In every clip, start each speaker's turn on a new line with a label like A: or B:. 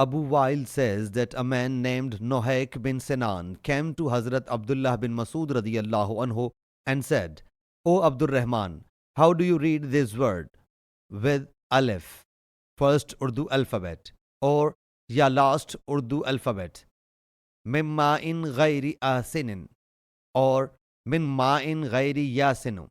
A: Abu Wail says that a man named Nohek bin Sinan came to Hazrat Abdullah bin Masud radiyallahu anhu and said, O Abdul Rahman, how do you read this word? With Alif, first Urdu alphabet, or ya last Urdu alphabet, Mimma in ghairi asinin, or min ma'in ghairi yasinu.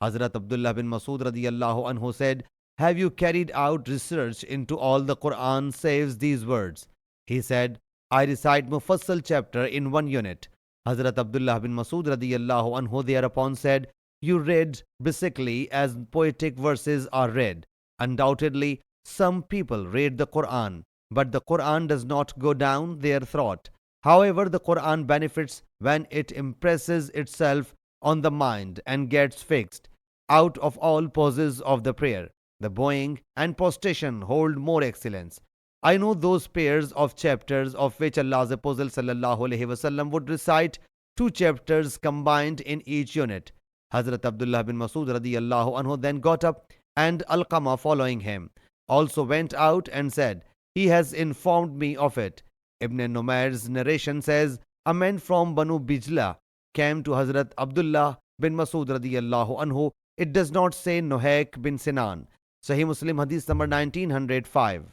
A: Hazrat Abdullah bin Masud radiyallahu anhu said, have you carried out research into all the Quran saves these words? He said, I recite Mufassal chapter in one unit. Hazrat Abdullah bin Masud radiyallahu anhu thereupon said, you read basically as poetic verses are read. Undoubtedly, some people read the Quran, but the Quran does not go down their throat. However, the Quran benefits when it impresses itself on the mind and gets fixed. Out of all poses of the prayer, the bowing and prostration hold more excellence. I know those pairs of chapters of which Allah's Apostle sallallahu alaihi wasallam would recite 2 chapters combined in each unit. Hazrat Abdullah bin Masud radiyallahu anhu then got up, and Alqama following him also went out and said, he has informed me of it. Ibn Numair's narration says, a man from Banu Bijla came to Hazrat Abdullah bin Masud radiyallahu anhu. It does not say Nohek bin Sinan. Sahih Muslim Hadees number 1905.